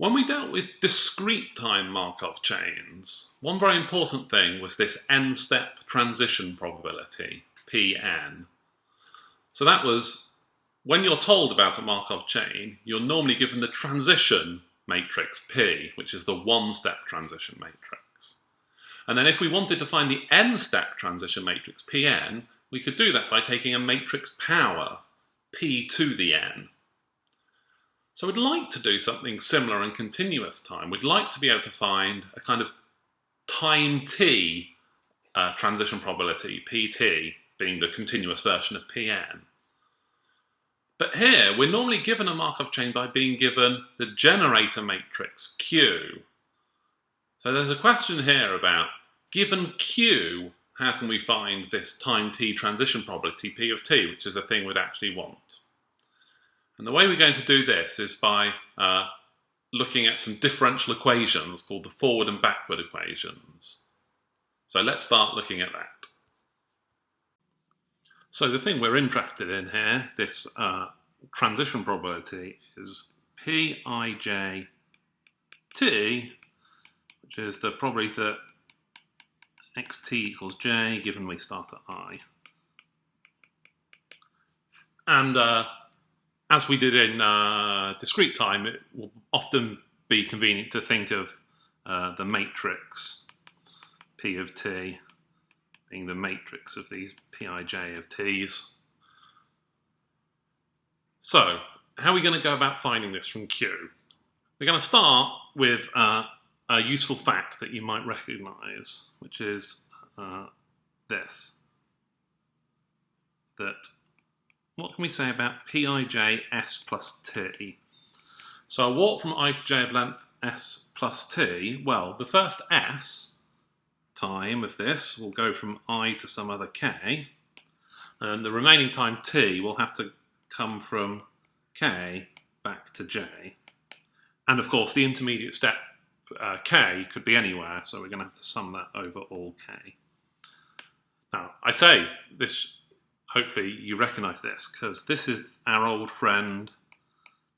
When we dealt with discrete time Markov chains, one very important thing was this n-step transition probability, Pn. So that was, when you're told about a Markov chain, you're normally given the transition matrix P, which is the one-step transition matrix. And then if we wanted to find the n-step transition matrix Pn, we could do that by taking a matrix power, P to the n. So we'd like to do something similar in continuous time. We'd like to be able to find a kind of time t transition probability, pt, being the continuous version of Pn. But here, we're normally given a Markov chain by being given the generator matrix Q. So there's a question here about, given Q, how can we find this time t transition probability, P of t, which is the thing we'd actually want? And the way we're going to do this is by looking at some differential equations called the forward and backward equations. So let's start looking at that. So the thing we're interested in here, this transition probability, is Pij t, which is the probability that xt equals j, given we start at I. And as we did in discrete time, it will often be convenient to think of the matrix P of t being the matrix of these Pij of t's. So, how are we going to go about finding this from Q? We're going to start with a useful fact that you might recognize, which is this. That, what can we say about Pij s plus t? So I walk from I to j of length s plus t. Well, the first s time of this will go from I to some other k, and the remaining time t will have to come from k back to j. And of course, the intermediate step k could be anywhere, so we're going to have to sum that over all k. Now, I say this, hopefully you recognise this, because this is our old friend,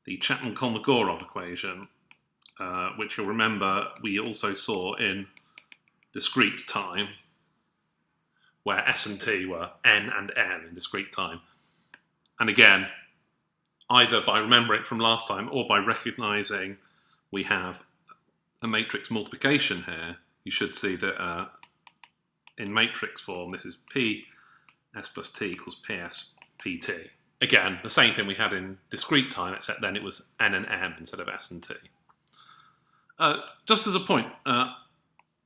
the Chapman-Kolmogorov equation, which you'll remember we also saw in discrete time, where s and t were n and m in discrete time. And again, either by remembering it from last time or by recognising we have a matrix multiplication here, you should see that in matrix form this is P s plus t equals ps pt. Again, the same thing we had in discrete time, except then it was n and m instead of s and t. Just as a point,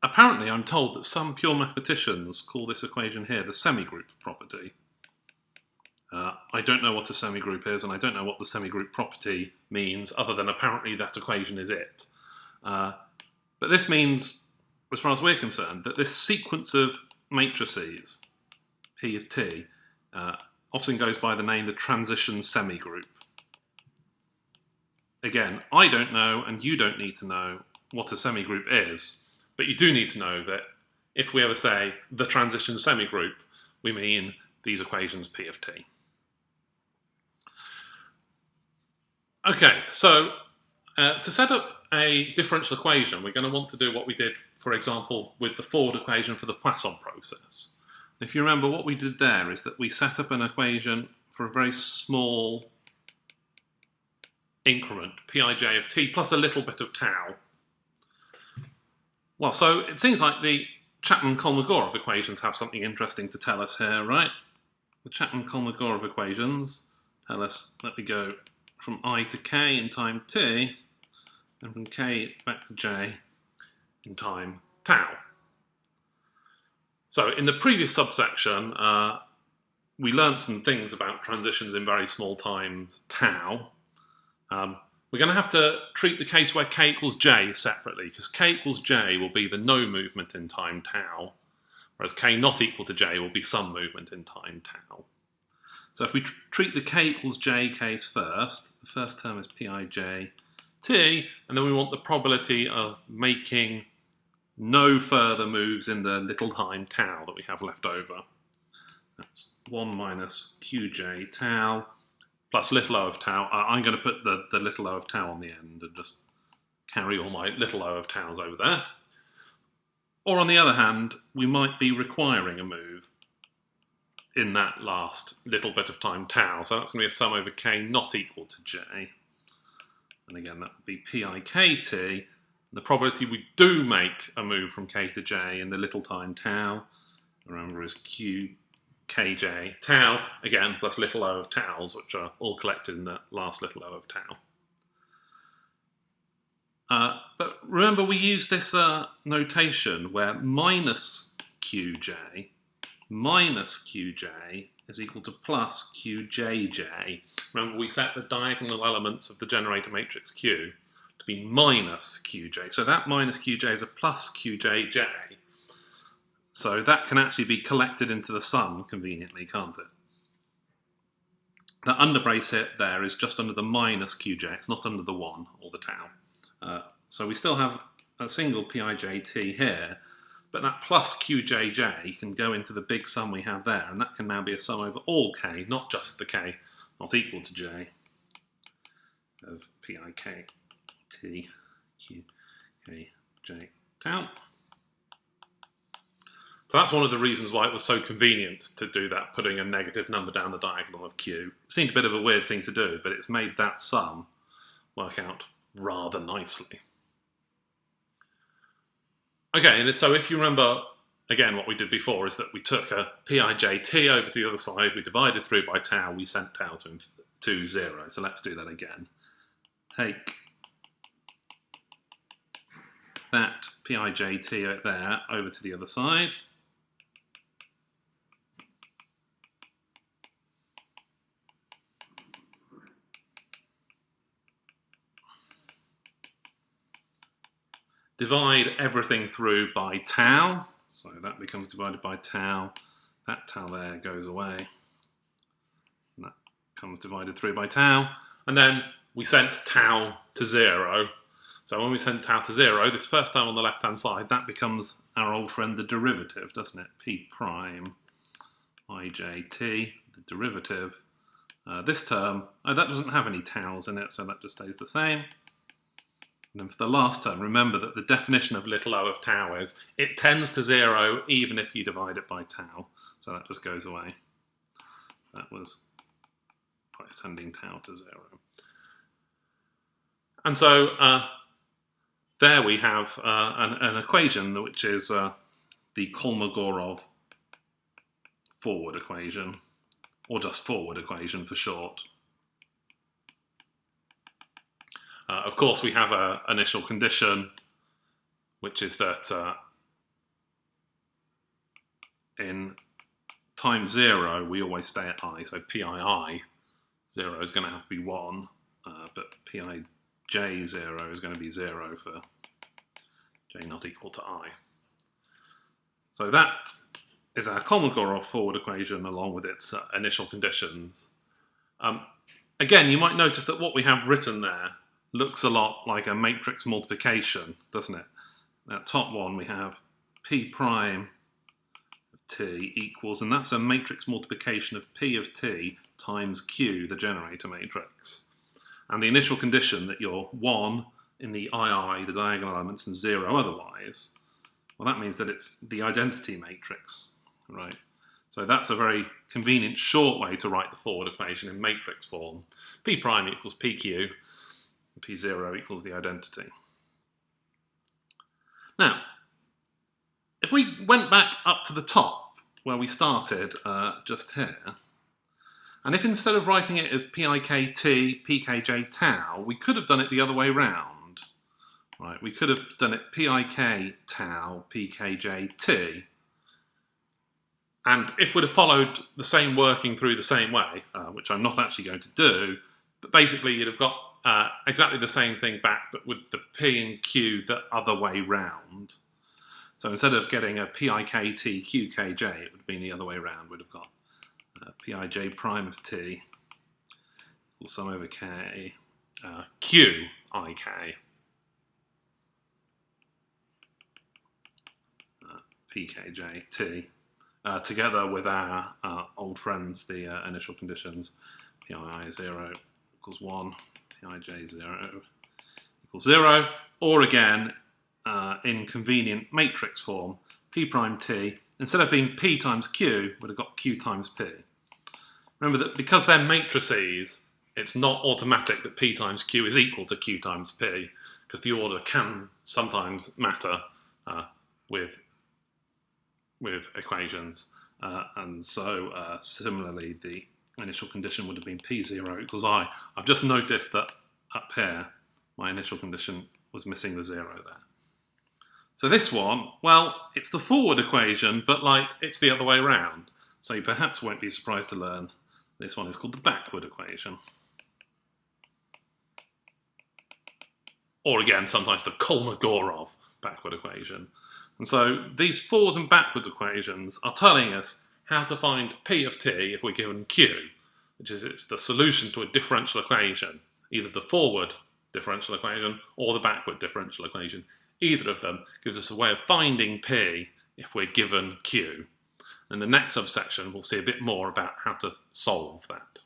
apparently I'm told that some pure mathematicians call this equation here the semigroup property. I don't know what a semigroup is, and I don't know what the semigroup property means, other than apparently that equation is it. But this means, as far as we're concerned, that this sequence of matrices, P of t, often goes by the name the transition semigroup. Again, I don't know, and you don't need to know what a semigroup is, but you do need to know that if we ever say the transition semigroup, we mean these equations P of t. Okay, so to set up a differential equation, we're going to want to do what we did, for example, with the forward equation for the Poisson process. If you remember, what we did there is that we set up an equation for a very small increment, Pij of t, plus a little bit of tau. Well, so it seems like the Chapman-Kolmogorov equations have something interesting to tell us here, right? The Chapman-Kolmogorov equations tell us that we go from I to k in time t, and from k back to j in time tau. So in the previous subsection, we learned some things about transitions in very small time tau. We're going to have to treat the case where k equals j separately, because k equals j will be the no movement in time tau, whereas k not equal to j will be some movement in time tau. So if we treat the k equals j case first, the first term is Pij t, and then we want the probability of making no further moves in the little time tau that we have left over. That's 1 minus qj tau plus little o of tau. I'm going to put the little o of tau on the end and just carry all my little o of taus over there. Or on the other hand, we might be requiring a move in that last little bit of time tau. So that's going to be a sum over k not equal to j. And again, that would be pi kt. The probability we do make a move from k to j in the little time tau, remember, is q kj tau, again, plus little o of taus, which are all collected in the last little o of tau. But remember, we use this notation where minus qj is equal to plus qjj. Remember, we set the diagonal elements of the generator matrix Q to be minus qj. So that minus qj is a plus qjj. So that can actually be collected into the sum conveniently, can't it? The underbrace hit there is just under the minus qj. It's not under the 1 or the tau. So we still have a single pijt here, but that plus qjj can go into the big sum we have there, and that can now be a sum over all k, not just the k not equal to j of pikt q k j tau. So that's one of the reasons why it was so convenient to do that, putting a negative number down the diagonal of q. It seemed a bit of a weird thing to do, but it's made that sum work out rather nicely. Okay, and so if you remember, again, what we did before is that we took a pijt over to the other side, we divided through by tau, we sent tau to 0. So let's do that again. Take that pijt there over to the other side. Divide everything through by tau, so that becomes divided by tau. That tau there goes away. And that comes divided through by tau. And then we sent tau to 0. So when we send tau to 0, this first term on the left-hand side, that becomes our old friend the derivative, doesn't it? P prime ijt, the derivative. This term, that doesn't have any taus in it, so that just stays the same. And then for the last term, remember that the definition of little o of tau is it tends to 0 even if you divide it by tau. So that just goes away. That was by sending tau to 0. And so there we have an equation which is the Kolmogorov forward equation, or just forward equation for short. Of course, we have an initial condition, which is that in time 0, we always stay at I. So pii 0 is going to have to be 1, but pij 0 is going to be 0 for j not equal to I. So that is our Kolmogorov forward equation along with its initial conditions. Again, you might notice that what we have written there looks a lot like a matrix multiplication, doesn't it? That top one we have p prime of t equals, and that's a matrix multiplication of p of t times q, the generator matrix. And the initial condition that you're 1 in the II, the diagonal elements, and 0 otherwise, well, that means that it's the identity matrix, right? So that's a very convenient short way to write the forward equation in matrix form. P prime equals PQ, and P0 equals the identity. Now, if we went back up to the top where we started just here, and if instead of writing it as PIKT, PKJ tau, we could have done it the other way round. Right? We could have done it PIK tau, PKJ t. And if we'd have followed the same working through the same way, which I'm not actually going to do, but basically you'd have got exactly the same thing back, but with the P and Q the other way round. So instead of getting a PIKT QKJ, it would have been the other way round. We'd have got Pij prime of t equals sum over k Qik PKJ t together with our old friends, the initial conditions, Pii 0 equals 1, Pij 0 equals 0, Or again, in convenient matrix form, P prime T, instead of being P times Q, would have got Q times P. Remember that because they're matrices, it's not automatic that P times Q is equal to Q times P, because the order can sometimes matter with equations. And so similarly, the initial condition would have been P0 equals I. I've just noticed that up here, my initial condition was missing the 0 there. So this one, well, it's the forward equation, but it's the other way around. So you perhaps won't be surprised to learn this one is called the backward equation. Or again, sometimes the Kolmogorov backward equation. And so these forwards and backwards equations are telling us how to find P of t if we're given Q, which is it's the solution to a differential equation, either the forward differential equation or the backward differential equation. Either of them gives us a way of finding P if we're given Q. In the next subsection, we'll see a bit more about how to solve that.